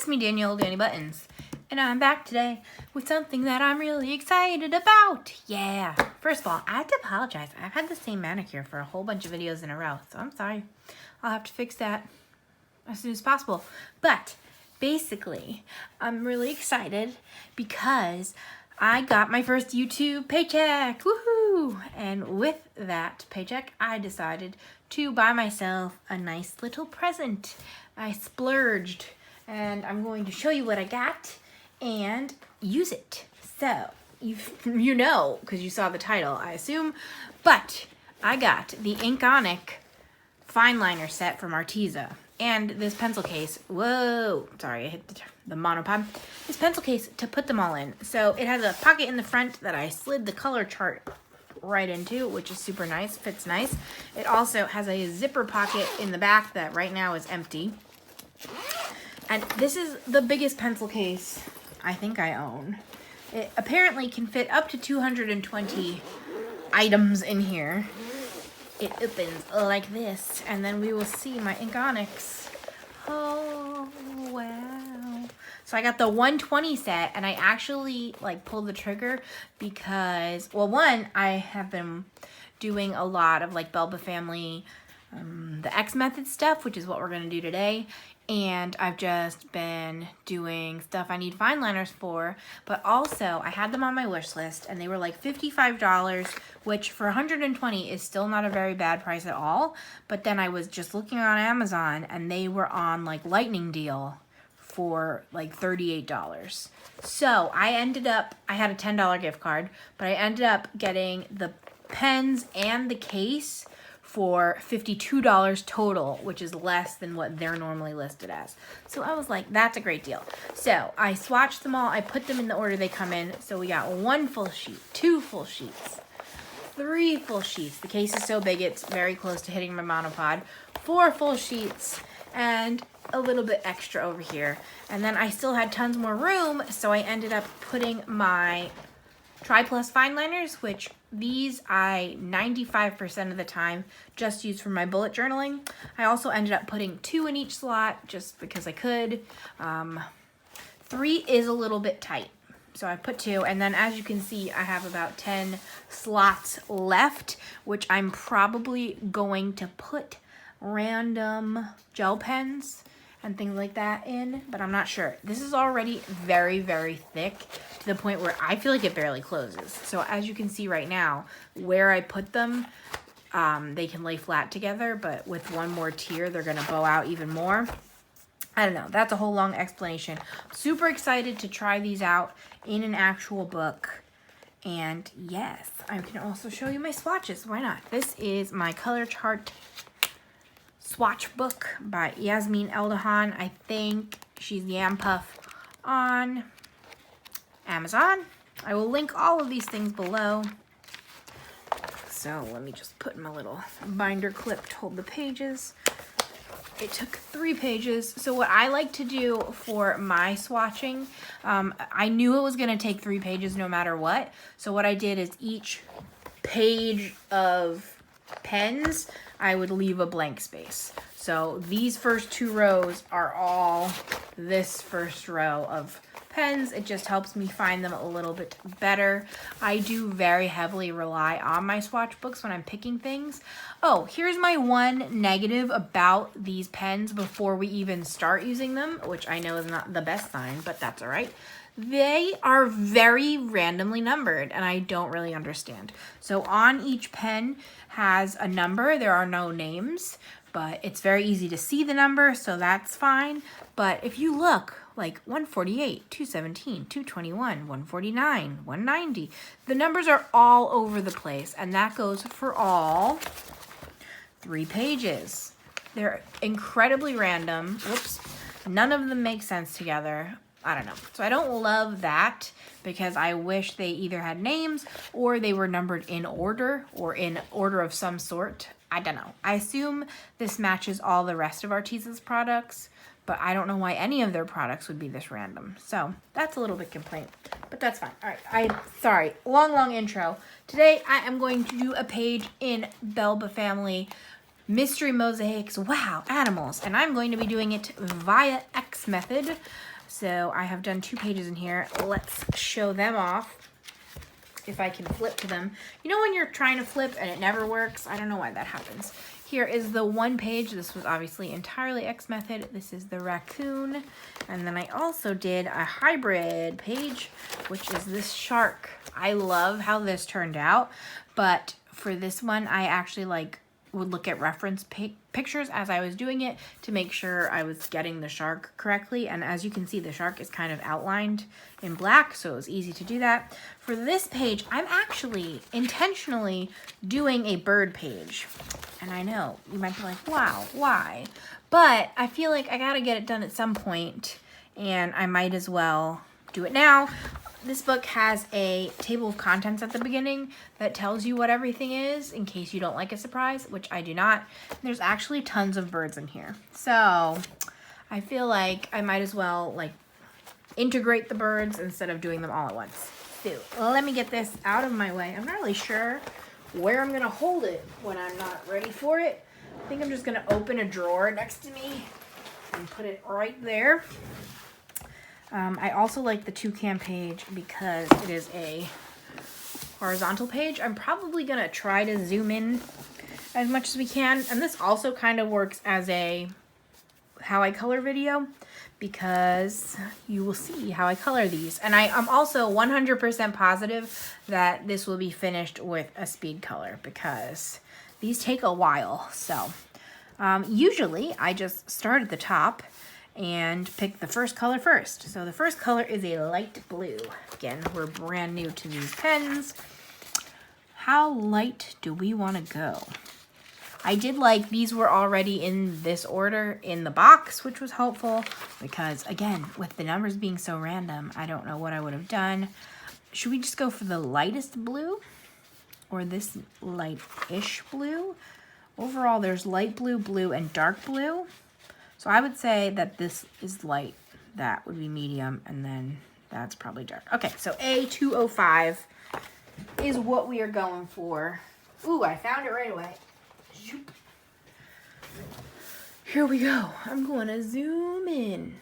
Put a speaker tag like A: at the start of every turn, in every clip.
A: It's me, Danielle, Danibuttons, and I'm back today with something that I'm really excited about. Yeah. First of all, I have to apologize. I've had the same manicure for a whole bunch of videos in a row, so I'm sorry. I'll have to fix that as soon as possible. But basically, I'm really excited because I got my first YouTube paycheck. Woohoo! And with that paycheck, I decided to buy myself a nice little present. I splurged, and I'm going to show you what I got and use it. So, you know, because you saw the title, I assume. But I got the Inkonics fine liner set from Arteza. And this pencil case, whoa, sorry, I hit the monopod. This pencil case to put them all in. So it has a pocket in the front that I slid the color chart right into, which is super nice, fits nice. It also has a zipper pocket in the back that right now is empty. And this is the biggest pencil case I think I own. It apparently can fit up to 220 items in here. It opens like this, and then we will see my Inkonics. Oh, wow. So I got the 120 set, and I actually pulled the trigger because, well, one, I have been doing a lot of Belba Family, the X method stuff, which is what we're going to do today. And I've just been doing stuff I need fine liners for, but also I had them on my wish list and they were like $55, which for 120 is still not a very bad price at all. But then I was just looking on Amazon and they were on lightning deal for $38. So I ended up, I had a $10 gift card, but I ended up getting the pens and the case for $52 total, which is less than what they're normally listed as. So I was like, that's a great deal. So I swatched them all. I put them in the order they come in. So we got 1 full sheet, 2 full sheets, 3 full sheets. The case is so big, it's very close to hitting my monopod. 4 full sheets, and a little bit extra over here. And then I still had tons more room, so I ended up putting my Tri Plus fine liners, which these I 95% of the time just use for my bullet journaling. I also ended up putting 2 in each slot just because I could. 3 is a little bit tight, so I put 2. And then as you can see, I have about 10 slots left, which I'm probably going to put random gel pens and things like that in, but I'm not sure. This is already very, very thick to the point where I feel like it barely closes. So as you can see right now, where I put them, they can lay flat together, but with one more tier, they're gonna bow out even more. I don't know, that's a whole long explanation. Super excited to try these out in an actual book. And yes, I can also show you my swatches, why not? This is my color chart swatch book by Yasmin Eldahan. I think she's Yam Puff on Amazon. I will link all of these things below. So let me just put my little binder clip to hold the pages. It took 3 pages. So what I like to do for my swatching, I knew it was going to take 3 pages no matter what. So what I did is each page of pens, I would leave a blank space. So these first 2 rows are all this first row of pens. It just helps me find them a little bit better. I do very heavily rely on my swatch books when I'm picking things. Oh, here's my one negative about these pens before we even start using them, which I know is not the best sign, but that's all right. They are very randomly numbered, and I don't really understand. So on each pen has a number. There are no names, but it's very easy to see the number, so that's fine. But if you look, 148, 217, 221, 149, 190, the numbers are all over the place, and that goes for all 3 pages. They're incredibly random. Whoops. None of them make sense together. I don't know. So I don't love that because I wish they either had names or they were numbered in order or in order of some sort. I don't know. I assume this matches all the rest of Arteza's products, but I don't know why any of their products would be this random. So that's a little bit complaint, but that's fine. All right. Sorry. Long intro. Today I am going to do a page in Belba Family Mystery Mosaics. Wow, animals. And I'm going to be doing it via X method. So I have done 2 pages in here. Let's show them off. If I can flip to them. You know when you're trying to flip and it never works? I don't know why that happens. Here is the 1 page. This was obviously entirely X method. This is the raccoon. And then I also did a hybrid page, which is this shark. I love how this turned out, but for this one, I actually would look at reference pictures as I was doing it to make sure I was getting the shark correctly. And as you can see, the shark is kind of outlined in black, so it was easy to do that. For this page, I'm actually intentionally doing a bird page. And I know, you might be like, wow, why? But I feel like I gotta get it done at some point, and I might as well do it now. This book has a table of contents at the beginning that tells you what everything is in case you don't like a surprise, which I do not. There's actually tons of birds in here. So I feel like I might as well integrate the birds instead of doing them all at once. So let me get this out of my way. I'm not really sure where I'm gonna hold it when I'm not ready for it. I think I'm just gonna open a drawer next to me and put it right there. I also like the toucan page because it is a horizontal page. I'm probably going to try to zoom in as much as we can. And this also kind of works as a how I color video because you will see how I color these. And I'm also 100% positive that this will be finished with a speed color because these take a while. So usually I just start at the top and pick the first color first. So the first color is a light blue. Again, we're brand new to these pens. How light do we want to go? I did like these were already in this order in the box, which was helpful because again, with the numbers being so random, I don't know what I would have done. Should we just go for the lightest blue or this light-ish blue? Overall, there's light blue, blue, and dark blue. So I would say that this is light, that would be medium, and then that's probably dark. Okay, so A205 is what we are going for. Ooh, I found it right away. Here we go. I'm going to zoom in.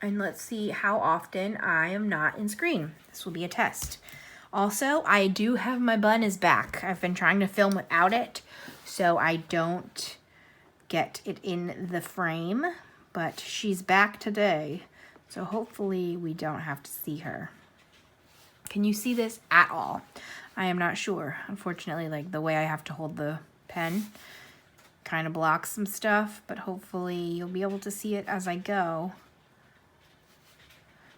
A: And let's see how often I am not in screen. This will be a test. Also, I do have my bun is back. I've been trying to film without it, so I don't get it in the frame, but she's back today, so hopefully we don't have to see her. Can you see this at all? I am not sure. Unfortunately, the way I have to hold the pen kind of blocks some stuff, but hopefully you'll be able to see it as I go.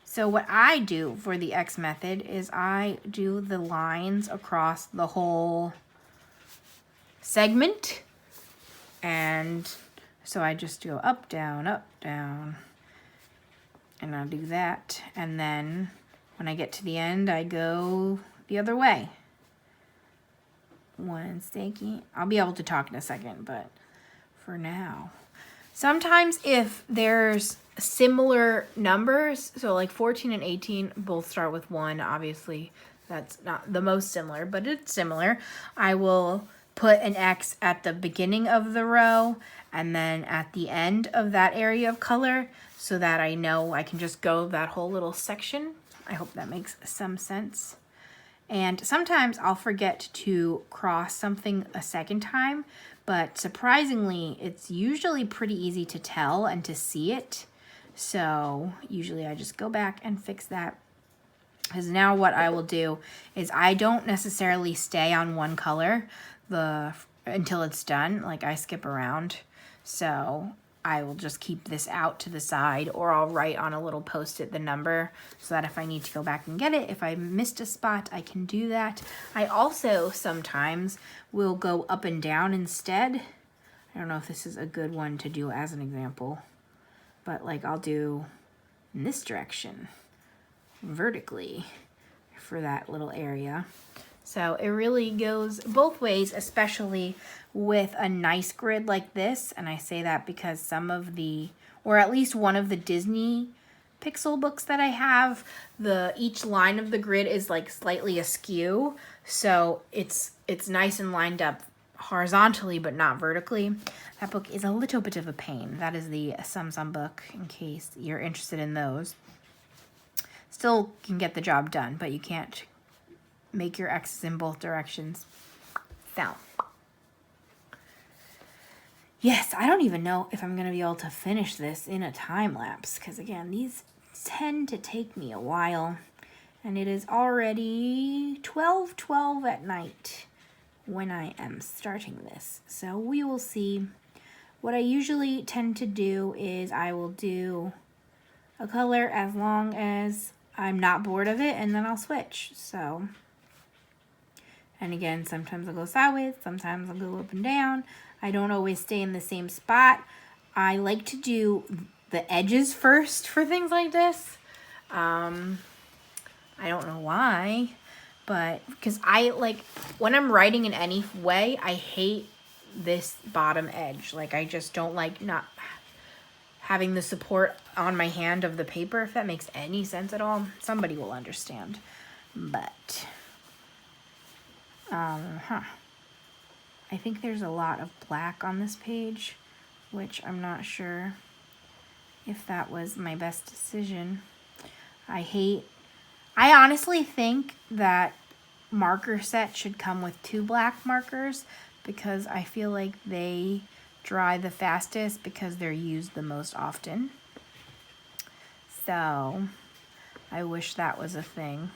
A: So what I do for the X method is I do the lines across the whole segment. And so I just go up, down, and I'll do that. And then when I get to the end, I go the other way. 1 second. I'll be able to talk in a second, but for now. Sometimes if there's similar numbers, so 14 and 18 both start with 1, obviously that's not the most similar, but it's similar. I will put an X at the beginning of the row and then at the end of that area of color so that I know I can just go that whole little section. I hope that makes some sense. And sometimes I'll forget to cross something a second time, but surprisingly, it's usually pretty easy to tell and to see it. So usually I just go back and fix that. Because now what I will do is I don't necessarily stay on one color until it's done. I skip around. So I will just keep this out to the side, or I'll write on a little post-it the number so that if I need to go back and get it, if I missed a spot, I can do that. I also sometimes will go up and down instead. I don't know if this is a good one to do as an example, but I'll do in this direction vertically for that little area. So it really goes both ways, especially with a nice grid like this. And I say that because some of the, or at least one of the Disney pixel books that I have, each line of the grid is slightly askew. So it's nice and lined up horizontally but not vertically. That book is a little bit of a pain. That is the Sum Sum book, in case you're interested in those. Still can get the job done, but you can't make your X's in both directions. So, yes, I don't even know if I'm going to be able to finish this in a time lapse, because again, these tend to take me a while, and it is already 12:12 at night when I am starting this. So we will see. What I usually tend to do is I will do a color as long as I'm not bored of it, and then I'll switch. So, and again, sometimes I'll go sideways, sometimes I'll go up and down. I don't always stay in the same spot. I like to do the edges first for things like this. I don't know why, but because I like, when I'm writing in any way, I hate this bottom edge. Like, I just don't like not having the support on my hand of the paper, if that makes any sense at all. Somebody will understand. But I think there's a lot of black on this page, which I'm not sure if that was my best decision. I honestly think that marker set should come with 2 black markers, because I feel like they dry the fastest because they're used the most often. So I wish that was a thing.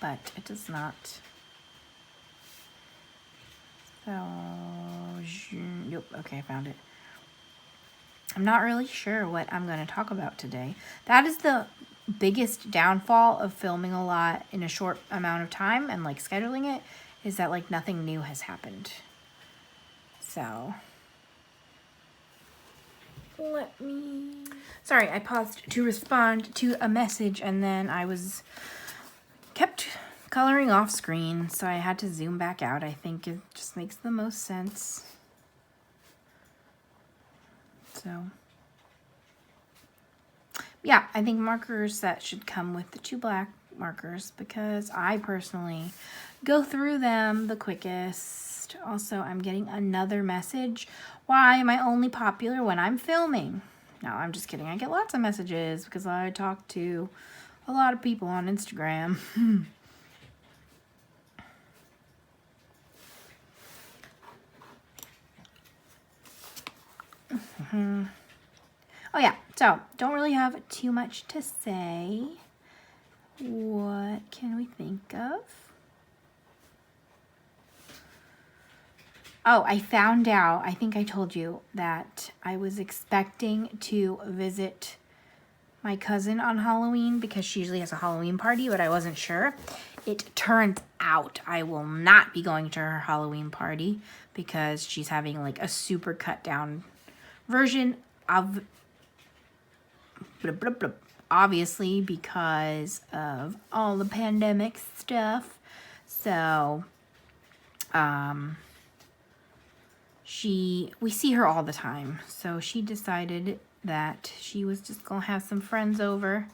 A: But it does not. So, nope, okay, I found it. I'm not really sure what I'm going to talk about today. That is the biggest downfall of filming a lot in a short amount of time and like scheduling it, is that like nothing new has happened. So sorry, I paused to respond to a message and then I kept coloring off screen, so I had to zoom back out. I think it just makes the most sense. So yeah, I think markers that should come with the 2 black markers, because I personally go through them the quickest. Also, I'm getting another message. Why am I only popular when I'm filming? No, I'm just kidding. I get lots of messages because I talk to a lot of people on Instagram. Oh yeah, so don't really have too much to say. What can we think of? Oh, I found out, I think I told you, that I was expecting to visit my cousin on Halloween because she usually has a Halloween party, but I wasn't sure. It turns out I will not be going to her Halloween party because she's having like a super cut down version of obviously because of all the pandemic stuff. So we see her all the time, so she decided that she was just gonna have some friends over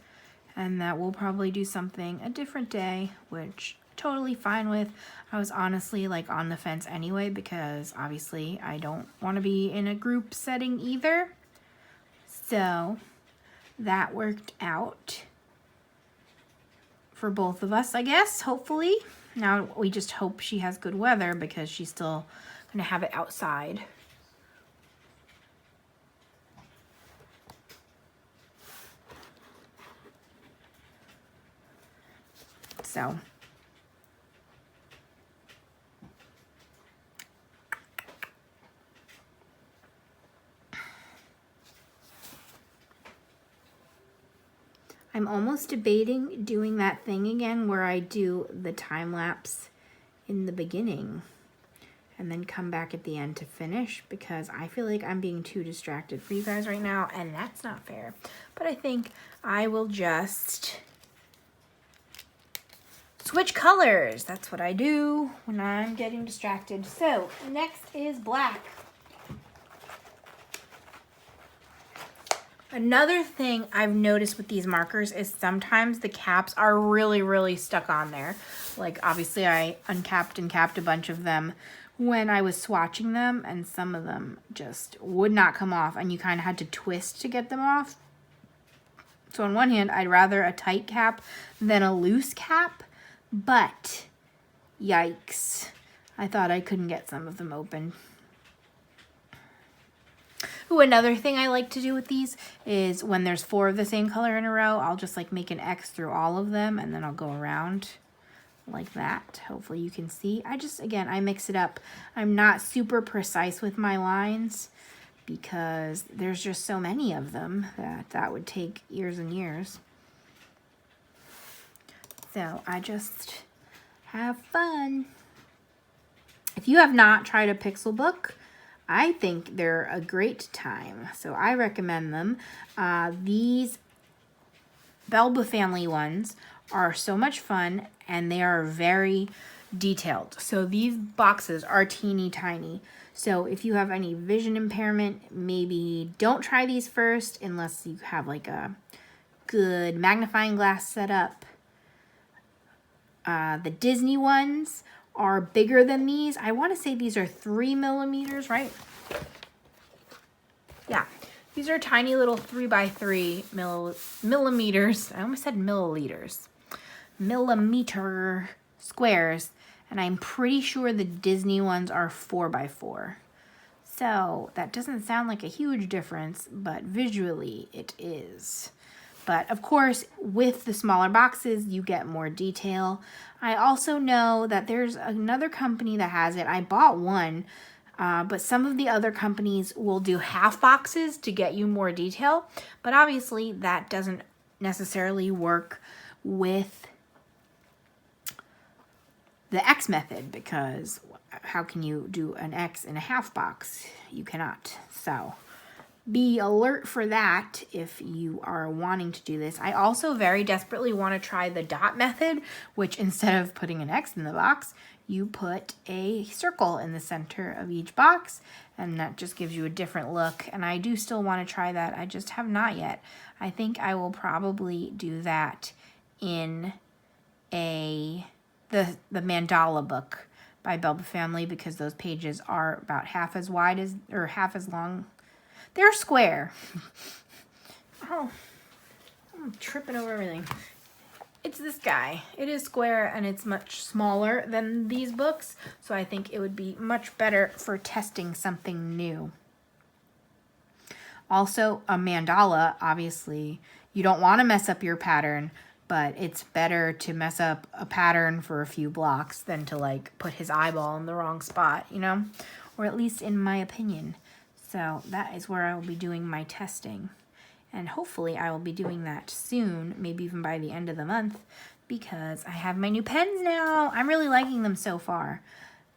A: and that we'll probably do something a different day, which totally fine with. I was honestly like on the fence anyway, because obviously I don't want to be in a group setting either. So that worked out for both of us, I guess, hopefully. Now we just hope she has good weather because she's still gonna have it outside. So I'm almost debating doing that thing again where I do the time lapse in the beginning and then come back at the end to finish, because I feel like I'm being too distracted for you guys right now, and that's not fair. But I think I will just switch colors. That's what I do when I'm getting distracted. So next is black. Another thing I've noticed with these markers is sometimes the caps are really, really stuck on there. Like obviously I uncapped and capped a bunch of them when I was swatching them, and some of them just would not come off, and you kind of had to twist to get them off. So on one hand, I'd rather a tight cap than a loose cap, but yikes. I thought I couldn't get some of them open. Ooh, another thing I like to do with these is when there's 4 of the same color in a row, I'll just like make an X through all of them, and then I'll go around like that. Hopefully you can see. Again, I mix it up. I'm not super precise with my lines because there's just so many of them that would take years and years. So I just have fun. If you have not tried a pixel book, I think they're a great time. So I recommend them. These Belba family ones are so much fun, and they are very detailed. So these boxes are teeny tiny. So if you have any vision impairment, maybe don't try these first unless you have like a good magnifying glass set up. The Disney ones are bigger than these. I want to say these are 3 millimeters, right? Yeah. These are tiny little 3x3 millimeters. I almost said milliliters. Millimeter squares. And I'm pretty sure the Disney ones are 4x4. So that doesn't sound like a huge difference, but visually it is. But of course, with the smaller boxes, you get more detail. I also know that there's another company that has it. I bought one, but some of the other companies will do half boxes to get you more detail. But obviously, that doesn't necessarily work with the X method, because how can you do an X in a half box? You cannot. So be alert for that if you are wanting to do this. I also very desperately want to try the dot method, which instead of putting an X in the box, you put a circle in the center of each box, and that just gives you a different look. And I do still want to try that. I just have not yet. I think I will probably do that in the mandala book by Belba Family, because those pages are about half as wide as, or half as long. They're square. Oh, I'm tripping over everything. It's this guy. It is square, and it's much smaller than these books, so I think it would be much better for testing something new. Also, a mandala, obviously, you don't want to mess up your pattern, but it's better to mess up a pattern for a few blocks than to like put his eyeball in the wrong spot, you know? Or at least in my opinion. So that is where I will be doing my testing. And hopefully I will be doing that soon, maybe even by the end of the month, because I have my new pens now. I'm really liking them so far.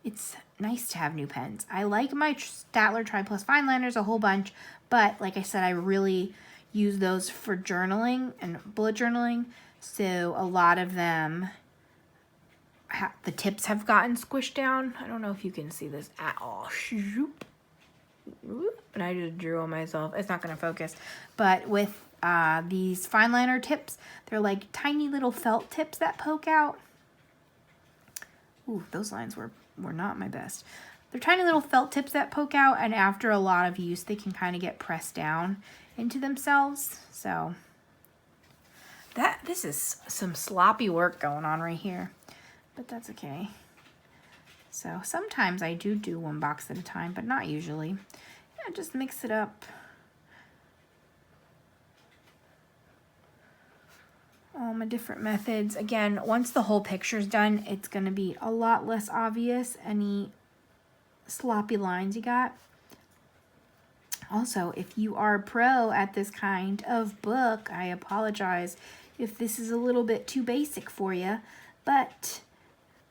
A: It's nice to have new pens. I like my Staedtler Tri Plus fine liners a whole bunch, but like I said, I really use those for journaling and bullet journaling. So a lot of them, the tips have gotten squished down. I don't know if you can see this at all. And I just drew on myself. It's not going to focus. But with these fine liner tips, they're like tiny little felt tips that poke out. Ooh, those lines were not my best. They're tiny little felt tips that poke out, and after a lot of use, they can kind of get pressed down into themselves. So this is some sloppy work going on right here, but that's okay. So sometimes I do one box at a time, but not usually. Yeah, just mix it up. All my different methods. Again, once the whole picture's done, it's going to be a lot less obvious any sloppy lines you got. Also, if you are a pro at this kind of book, I apologize if this is a little bit too basic for you, but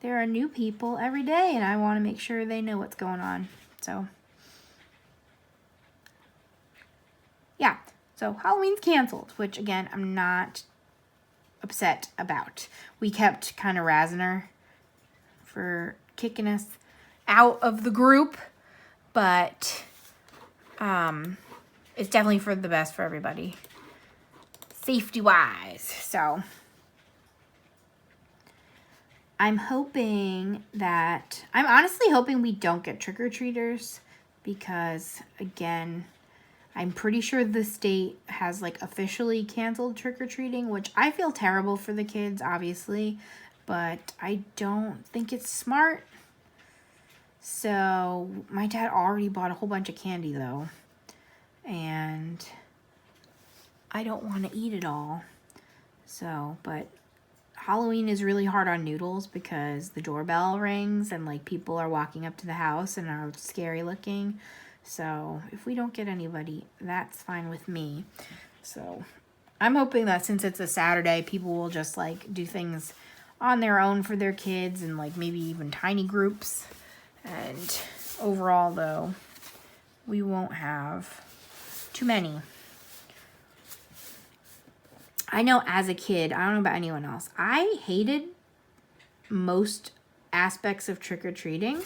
A: there are new people every day, and I want to make sure they know what's going on. So, yeah. So, Halloween's canceled, which, again, I'm not upset about. We kept kind of razzing her for kicking us out of the group, but it's definitely for the best for everybody, safety-wise. So I'm honestly hoping we don't get trick-or-treaters because, again, I'm pretty sure the state has like officially canceled trick-or-treating, which I feel terrible for the kids, obviously, but I don't think it's smart. So my dad already bought a whole bunch of candy though, and I don't want to eat it all. So, but Halloween is really hard on Noodles because the doorbell rings and like people are walking up to the house and are scary looking. So if we don't get anybody, that's fine with me. So I'm hoping that since it's a Saturday, people will just like do things on their own for their kids and like maybe even tiny groups. And overall though, we won't have too many. I know as a kid, I don't know about anyone else, I hated most aspects of trick-or-treating.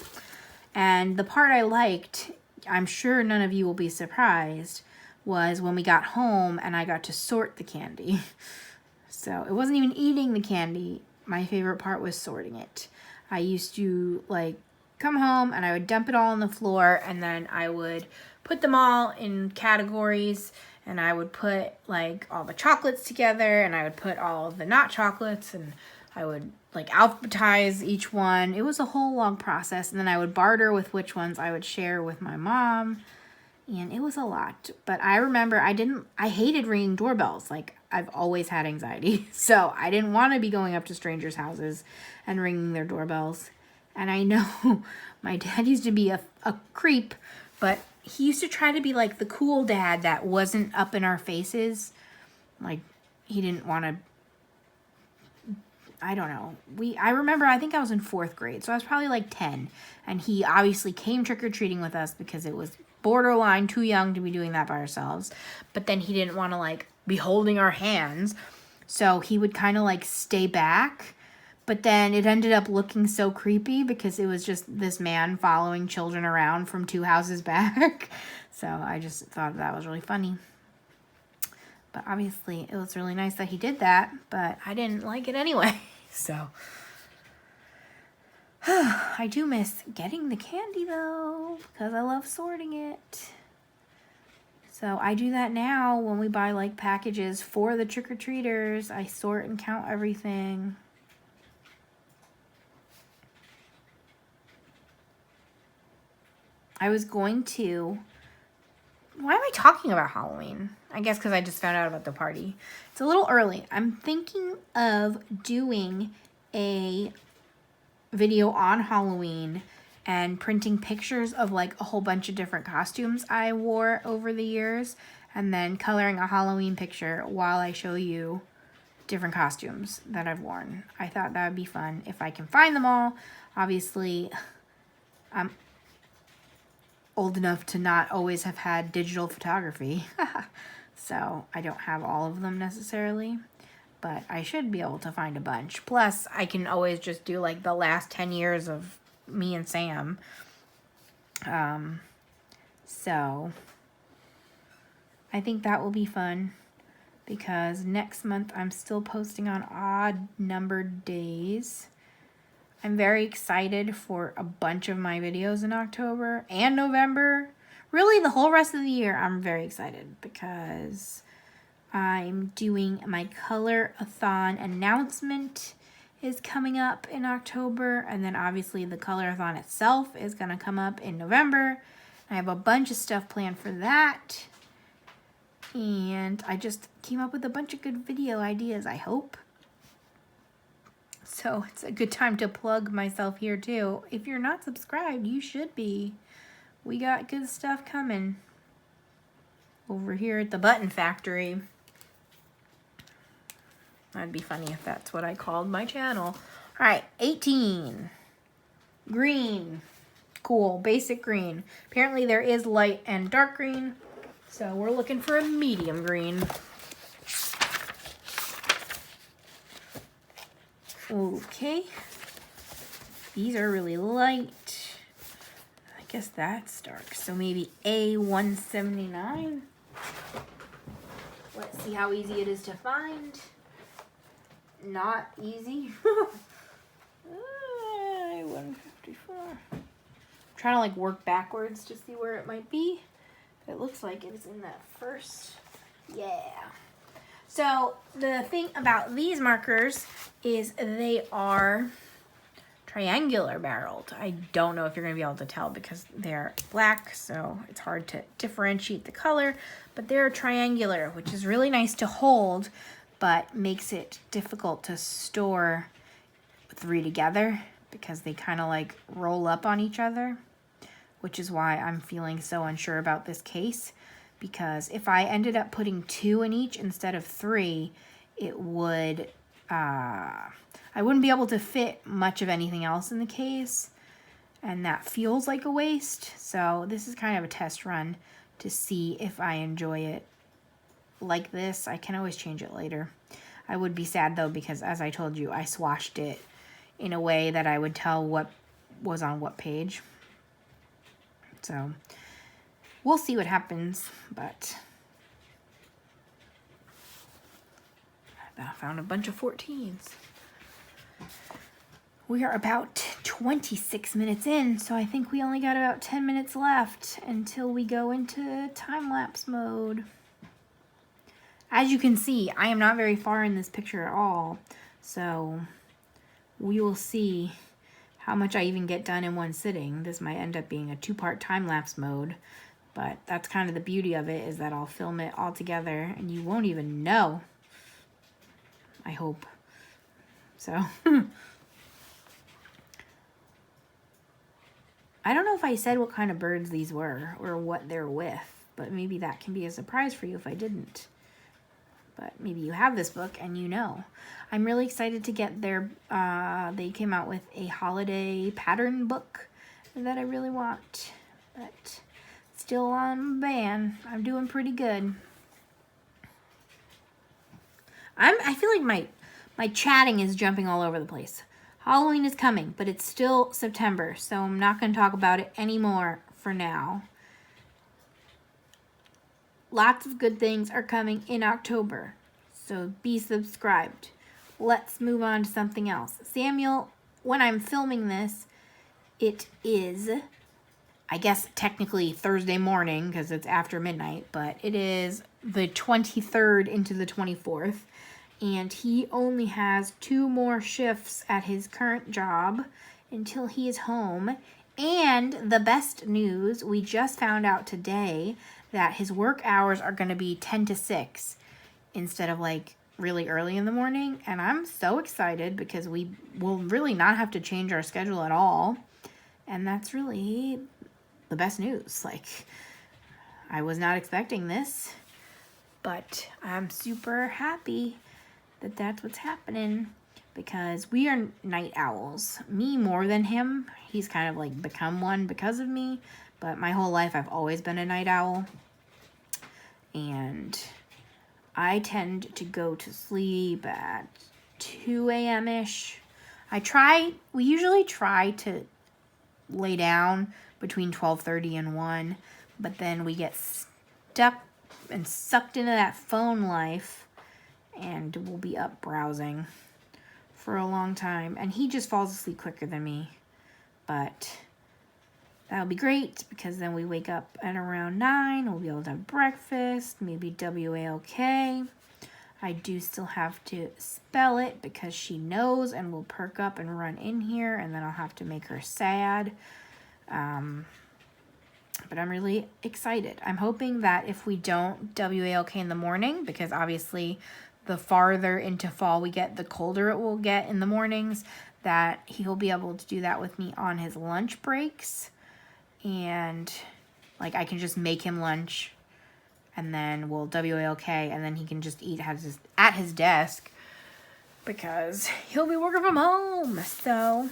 A: And the part I liked, I'm sure none of you will be surprised, was when we got home and I got to sort the candy. So it wasn't even eating the candy. My favorite part was sorting it. I used to like come home and I would dump it all on the floor, and then I would put them all in categories, and I would put like all the chocolates together, and I would put all the not chocolates, and I would like alphabetize each one. It was a whole long process, and then I would barter with which ones I would share with my mom, and it was a lot. But I remember I hated ringing doorbells. Like, I've always had anxiety, so I didn't want to be going up to strangers' houses and ringing their doorbells. And I know my dad used to be a creep, but he used to try to be like the cool dad that wasn't up in our faces. Like, he didn't want to, I don't know. I remember, I think I was in 4th grade, so I was probably like 10. And he obviously came trick-or-treating with us because it was borderline too young to be doing that by ourselves. But then he didn't want to like be holding our hands. So he would kind of like stay back. But then it ended up looking so creepy because it was just this man following children around from 2 houses back. So I just thought that was really funny. But obviously it was really nice that he did that, but I didn't like it anyway. So I do miss getting the candy though, because I love sorting it. So I do that now when we buy like packages for the trick-or-treaters. I sort and count everything. I was going to... Why am I talking about Halloween? I guess because I just found out about the party. It's a little early. I'm thinking of doing a video on Halloween and printing pictures of like a whole bunch of different costumes I wore over the years, and then coloring a Halloween picture while I show you different costumes that I've worn. I thought that would be fun if I can find them all. Obviously, I'm old enough to not always have had digital photography. So I don't have all of them necessarily, but I should be able to find a bunch. Plus, I can always just do like the last 10 years of me and Sam. So I think that will be fun because next month I'm still posting on odd numbered days. I'm very excited for a bunch of my videos in October and November. Really, the whole rest of the year, I'm very excited because I'm doing my color-a-thon announcement is coming up in October. And then obviously the color-a-thon itself is going to come up in November. I have a bunch of stuff planned for that. And I just came up with a bunch of good video ideas, I hope. So it's a good time to plug myself here too. If you're not subscribed, you should be. We got good stuff coming over here at the Button Factory. That'd be funny if that's what I called my channel. All right, 18. Green. Cool, basic green. Apparently there is light and dark green, so we're looking for a medium green. Okay, these are really light. I guess that's dark, so maybe A179. Let's see how easy it is to find. Not easy. 154. I'm trying to like work backwards to see where it might be. It looks like it's in that first. Yeah. So the thing about these markers is they are triangular barreled. I don't know if you're going to be able to tell because they're black, so it's hard to differentiate the color, but they're triangular, which is really nice to hold, but makes it difficult to store 3 together because they kind of like roll up on each other, which is why I'm feeling so unsure about this case, because if I ended up putting 2 in each instead of 3, it would, I wouldn't be able to fit much of anything else in the case, and that feels like a waste. So this is kind of a test run to see if I enjoy it like this. I can always change it later. I would be sad though, because as I told you, I swatched it in a way that I would tell what was on what page. So we'll see what happens, but I found a bunch of 14s. We are about 26 minutes in, so I think we only got about 10 minutes left until we go into time-lapse mode. As you can see, I am not very far in this picture at all, so we will see how much I even get done in one sitting. This might end up being a 2-part time-lapse mode, but that's kind of the beauty of it, is that I'll film it all together and you won't even know. I hope. So, I don't know if I said what kind of birds these were or what they're with, but maybe that can be a surprise for you if I didn't. But maybe you have this book and you know. I'm really excited to get their, they came out with a holiday pattern book that I really want, but still on ban. I'm doing pretty good. I feel like my chatting is jumping all over the place. Halloween is coming, but it's still September, so I'm not going to talk about it anymore for now. Lots of good things are coming in October, so be subscribed. Let's move on to something else. Samuel, when I'm filming this, it is, I guess technically Thursday morning because it's after midnight, but it is the 23rd into the 24th, and he only has 2 more shifts at his current job until he is home. And the best news, we just found out today that his work hours are going to be 10 to 6 instead of like really early in the morning. And I'm so excited because we will really not have to change our schedule at all. And that's really the best news. Like, I was not expecting this, but I'm super happy that that's what's happening because we are night owls. Me more than him. He's kind of like become one because of me, but my whole life I've always been a night owl. And I tend to go to sleep at 2 a.m.-ish. We usually try to lay down between 12:30 and 1, but then we get stuck and sucked into that phone life, and we'll be up browsing for a long time. And he just falls asleep quicker than me, but that'll be great because then we wake up at around 9. We'll be able to have breakfast, maybe WALK. I do still have to spell it because she knows and will perk up and run in here, and then I'll have to make her sad. But I'm really excited. I'm hoping that if we don't WALK in the morning, because obviously the farther into fall we get, the colder it will get in the mornings, that he'll be able to do that with me on his lunch breaks. And like I can just make him lunch and then we'll WALK and then he can just eat at his desk because he'll be working from home. So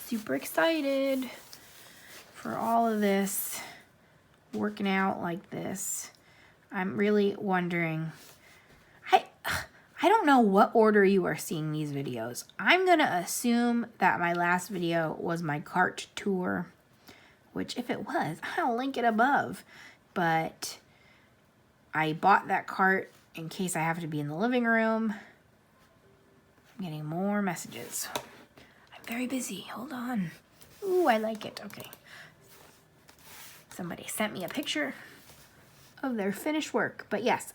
A: super excited for all of this working out like this. I'm really wondering, I don't know what order you are seeing these videos. I'm going to assume that my last video was my cart tour, which if it was, I'll link it above. But I bought that cart in case I have to be in the living room. I'm getting more messages. I'm very busy. Hold on. Ooh, I like it. Okay. Somebody sent me a picture of their finished work. But yes,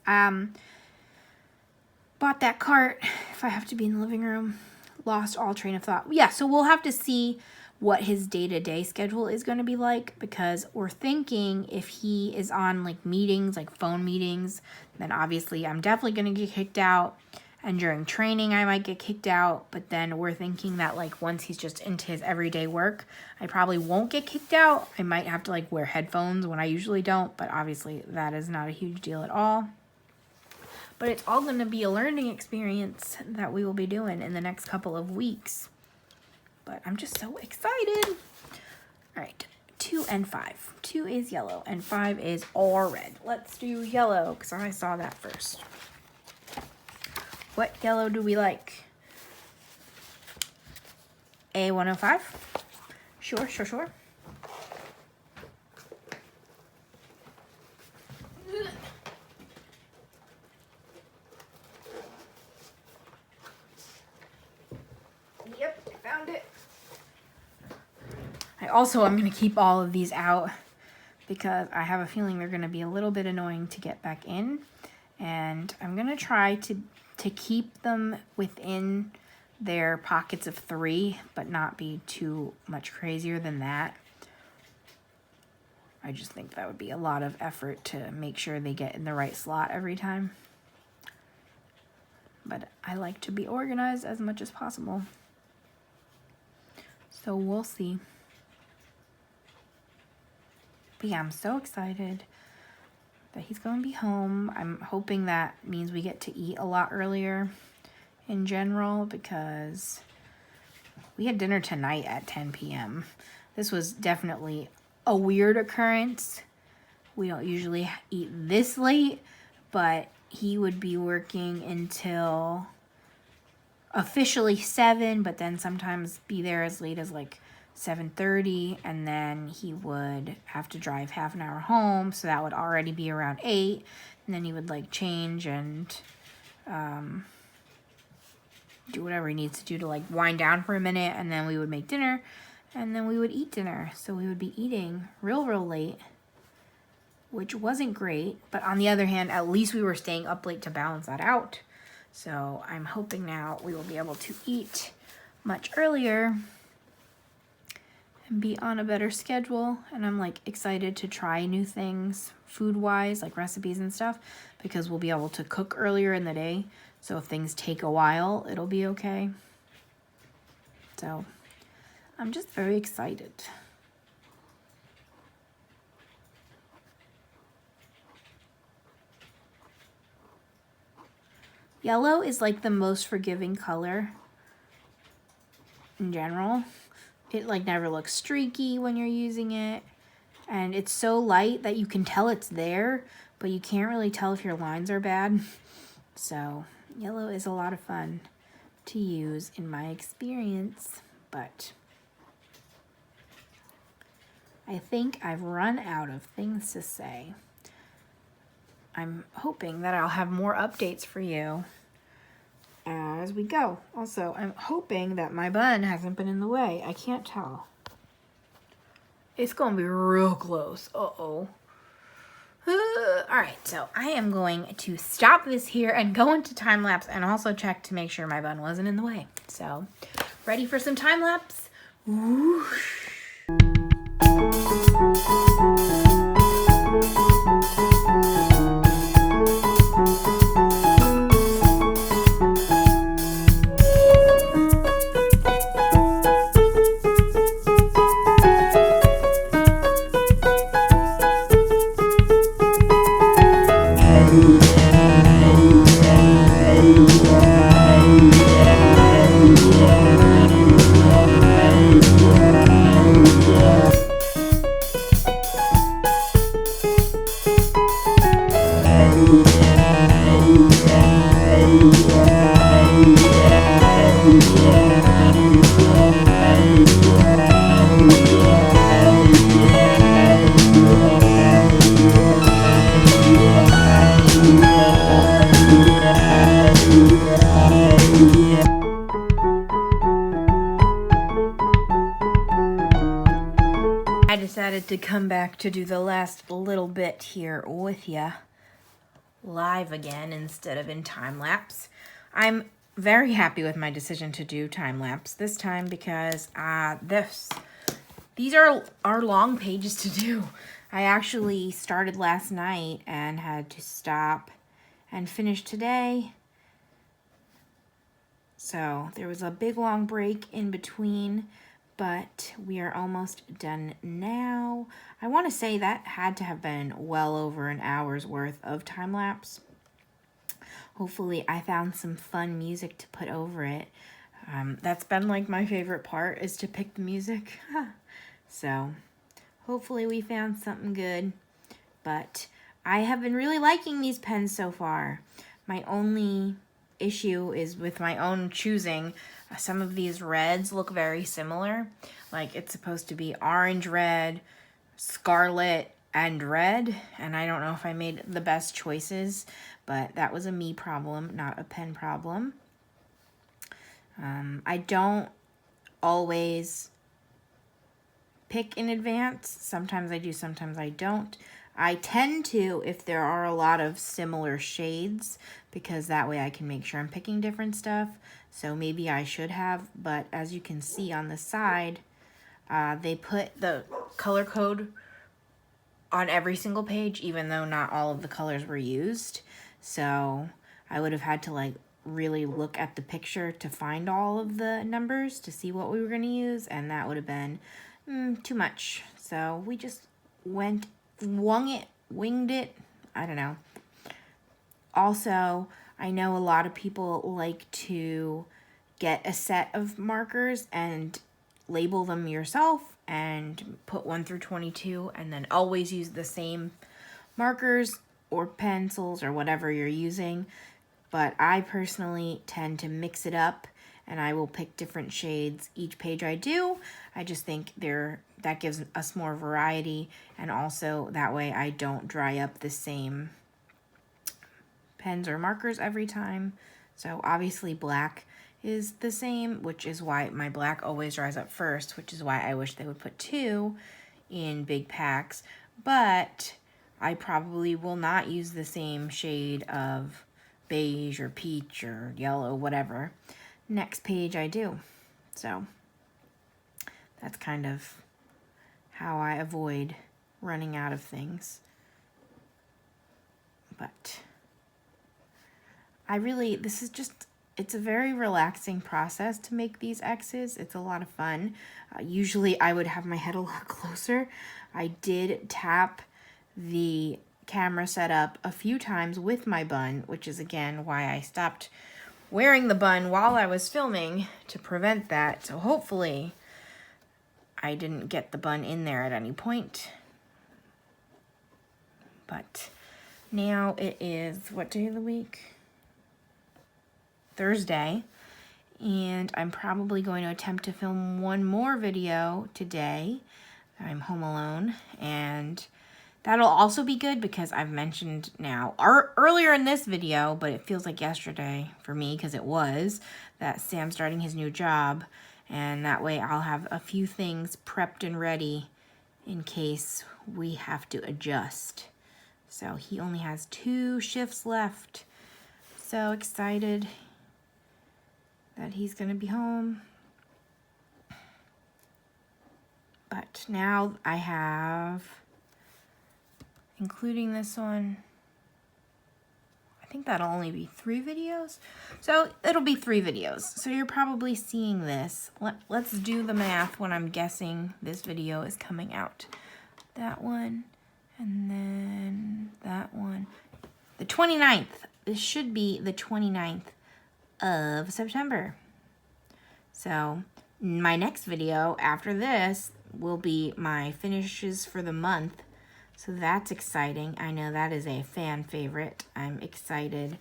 A: bought that cart if I have to be in the living room. Lost all train of thought. Yeah, so we'll have to see what his day-to-day schedule is going to be like, because we're thinking if he is on like meetings, like phone meetings, then obviously I'm definitely going to get kicked out. And during training, I might get kicked out. But then we're thinking that like once he's just into his everyday work, I probably won't get kicked out. I might have to like wear headphones when I usually don't. But obviously that is not a huge deal at all. But it's all going to be a learning experience that we will be doing in the next couple of weeks. But I'm just so excited. All right, 2 and 5. 2 is yellow and 5 is all red. Let's do yellow because I saw that first. What yellow do we like? A105? Sure. Yep, I found it. I'm going to keep all of these out because I have a feeling they're going to be a little bit annoying to get back in. And I'm going to try to keep them within their pockets of 3, but not be too much crazier than that. I just think that would be a lot of effort to make sure they get in the right slot every time. But I like to be organized as much as possible. So we'll see. But yeah, I'm so excited that he's going to be home. I'm hoping that means we get to eat a lot earlier in general, because we had dinner tonight at 10 p.m. This was definitely a weird occurrence. We don't usually eat this late, but he would be working until officially 7, but then sometimes be there as late as like 7:30, and then he would have to drive half an hour home, so that would already be around 8, and then he would like change and do whatever he needs to do to like wind down for a minute, and then we would make dinner, and then we would eat dinner. So we would be eating real late, which wasn't great, but on the other hand, at least we were staying up late to balance that out. So I'm hoping now we will be able to eat much earlier and be on a better schedule. And I'm like excited to try new things food-wise, like recipes and stuff, because we'll be able to cook earlier in the day. So if things take a while, it'll be okay. So I'm just very excited. Yellow is like the most forgiving color in general. It like never looks streaky when you're using it. And it's so light that you can tell it's there, but you can't really tell if your lines are bad. So yellow is a lot of fun to use in my experience, but I think I've run out of things to say. I'm hoping that I'll have more updates for you as we go. Also, I'm hoping that my bun hasn't been in the way. I can't tell. It's going to be real close. Uh-oh. Alright, so I am going to stop this here and go into time lapse and also check to make sure my bun wasn't in the way. So, ready for some time lapse? Whoosh. come back to do the last little bit here with ya live again instead of in time-lapse. I'm very happy with my decision to do time-lapse this time because these are long pages to do. I actually started last night and had to stop and finish today. So there was a big long break in between, but we are almost done now. I want to say that had to have been well over an hour's worth of time-lapse. Hopefully I found some fun music to put over it. That's been like my favorite part, is to pick the music. So hopefully we found something good. But I have been really liking these pens so far. My only issue is with my own choosing. Some of these reds look very similar. Like it's supposed to be orange red, scarlet, and red. And I don't know if I made the best choices, but that was a me problem, not a pen problem. I don't always pick in advance. Sometimes I do, sometimes I don't. I tend to if there are a lot of similar shades, because that way I can make sure I'm picking different stuff. So maybe I should have, but as you can see on the side, they put the color code on every single page, even though not all of the colors were used. So I would have had to like really look at the picture to find all of the numbers to see what we were going to use, and that would have been too much. So we just winged it, I don't know. Also, I know a lot of people like to get a set of markers and label them yourself and put 1 through 22 and then always use the same markers or pencils or whatever you're using. But I personally tend to mix it up, and I will pick different shades each page I do. I just think that gives us more variety, and also that way I don't dry up the same pens or markers every time. So obviously black is the same, which is why my black always dries up first, which is why I wish they would put 2 in big packs. But I probably will not use the same shade of beige or peach or yellow, whatever. Next page I do. So that's kind of how I avoid running out of things. But it's a very relaxing process to make these X's. It's a lot of fun. Usually I would have my head a lot closer. I did tap the camera setup a few times with my bun, which is again why I stopped wearing the bun while I was filming, to prevent that. So hopefully I didn't get the bun in there at any point. But now it is, what day of the week? Thursday. And I'm probably going to attempt to film one more video today. I'm home alone, and that'll also be good because I've mentioned now earlier in this video, but it feels like yesterday for me because it was, that Sam's starting his new job, and that way I'll have a few things prepped and ready in case we have to adjust. So he only has 2 shifts left. So excited that he's gonna be home. But now I have, including this one, I think that'll only be 3 videos. So it'll be 3 videos. So you're probably seeing this. Let's do the math when I'm guessing this video is coming out. That one, and then that one. The 29th. This should be the 29th of September. So my next video after this will be my finishes for the month. So that's exciting. I know that is a fan favorite. I'm excited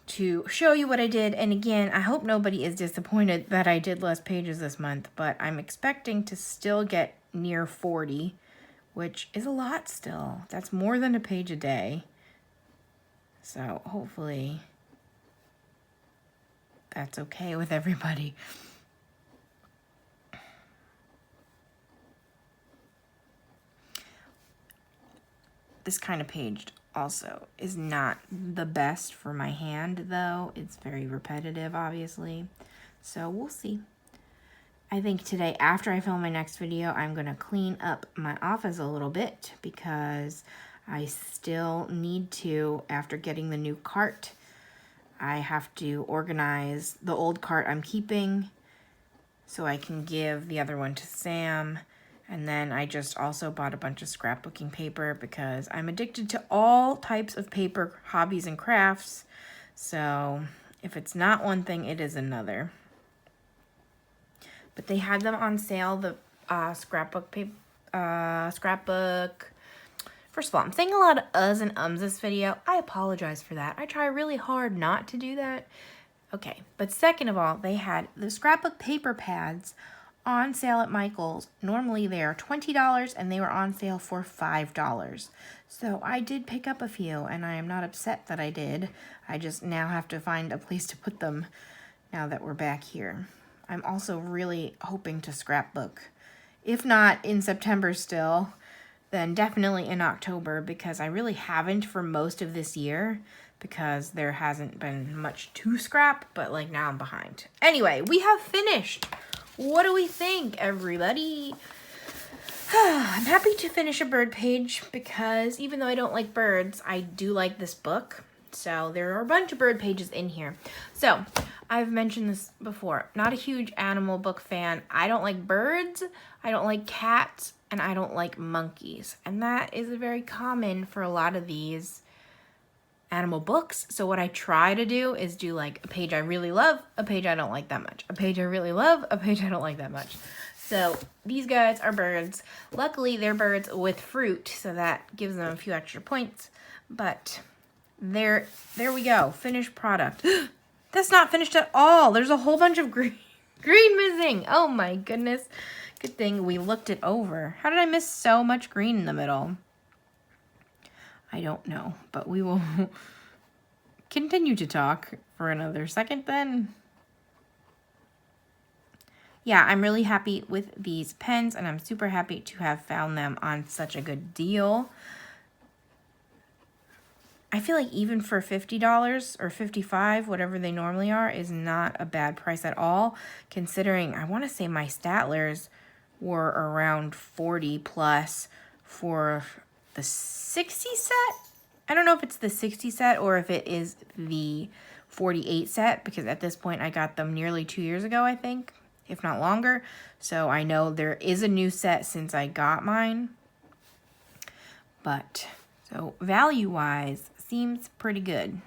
A: to show you what I did. And again, I hope nobody is disappointed that I did less pages this month, but I'm expecting to still get near 40, which is a lot still. That's more than a page a day. So hopefully that's okay with everybody. this kind of page also is not the best for my hand, though. It's very repetitive, obviously. So we'll see. I think today, after I film my next video, I'm going to clean up my office a little bit because I still need to, after getting the new cart, I have to organize the old cart I'm keeping so I can give the other one to Sam. And then I just also bought a bunch of scrapbooking paper because I'm addicted to all types of paper hobbies and crafts. So if it's not one thing, it is another. But they had them on sale, the scrapbook paper, scrapbook. First of all, I'm saying a lot of uhs and ums this video. I apologize for that. I try really hard not to do that. Okay, but second of all, they had the scrapbook paper pads on sale at Michael's. Normally they are $20 and they were on sale for $5. So I did pick up a few and I am not upset that I did. I just now have to find a place to put them now that we're back here. I'm also really hoping to scrapbook. If not in September still, then definitely in October, because I really haven't for most of this year because there hasn't been much to scrap, but like now I'm behind. Anyway, we have finished. What do we think, everybody? I'm happy to finish a bird page because even though I don't like birds, I do like this book. So there are a bunch of bird pages in here. So I've mentioned this before, not a huge animal book fan. I don't like birds, I don't like cats, and I don't like monkeys. And that is very common for a lot of these animal books. So what I try to do is do like a page I really love, a page I don't like that much, a page I really love, a page I don't like that much. So these guys are birds. Luckily they're birds with fruit, so that gives them a few extra points. But there we go, finished product. That's not finished at all. There's a whole bunch of green missing. Oh my goodness. Good thing we looked it over. How did I miss so much green in the middle? I don't know, but we will continue to talk for another second then. Yeah, I'm really happy with these pens and I'm super happy to have found them on such a good deal. I feel like even for $50 or $55, whatever they normally are, is not a bad price at all, considering I want to say my Statlers were around 40 plus for the 60 set. I don't know if it's the 60 set or if it is the 48 set, because at this point I got them nearly 2 years ago, I think, if not longer. So I know there is a new set since I got mine. But so value-wise, seems pretty good.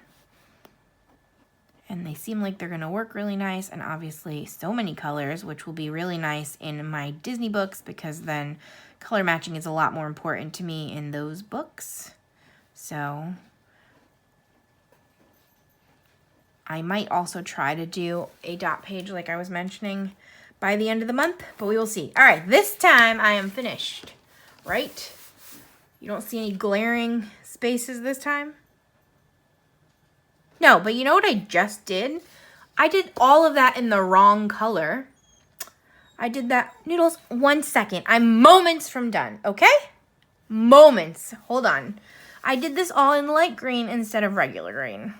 A: And they seem like they're gonna work really nice, and obviously so many colors, which will be really nice in my Disney books because then color matching is a lot more important to me in those books. So I might also try to do a dot page like I was mentioning by the end of the month, but we will see. All right, this time I am finished, right? You don't see any glaring spaces this time? No, but you know what I just did? I did all of that in the wrong color. I did that, Noodles, 1 second. I'm moments from done, okay? Moments, hold on. I did this all in light green instead of regular green.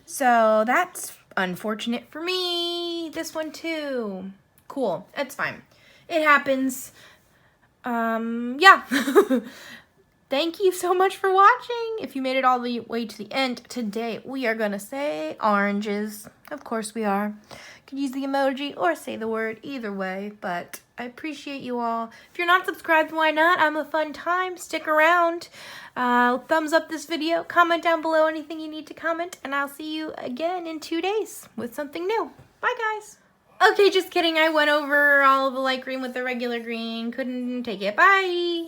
A: So that's unfortunate for me. This one too. Cool, it's fine. It happens. Yeah. Thank you so much for watching. If you made it all the way to the end, today we are gonna say oranges. Of course we are. Could use the emoji or say the word, either way, but I appreciate you all. If you're not subscribed, why not? I'm a fun time. Stick around. Thumbs up this video. Comment down below anything you need to comment, and I'll see you again in 2 days with something new. Bye, guys. Okay, just kidding. I went over all the light green with the regular green. Couldn't take it. Bye.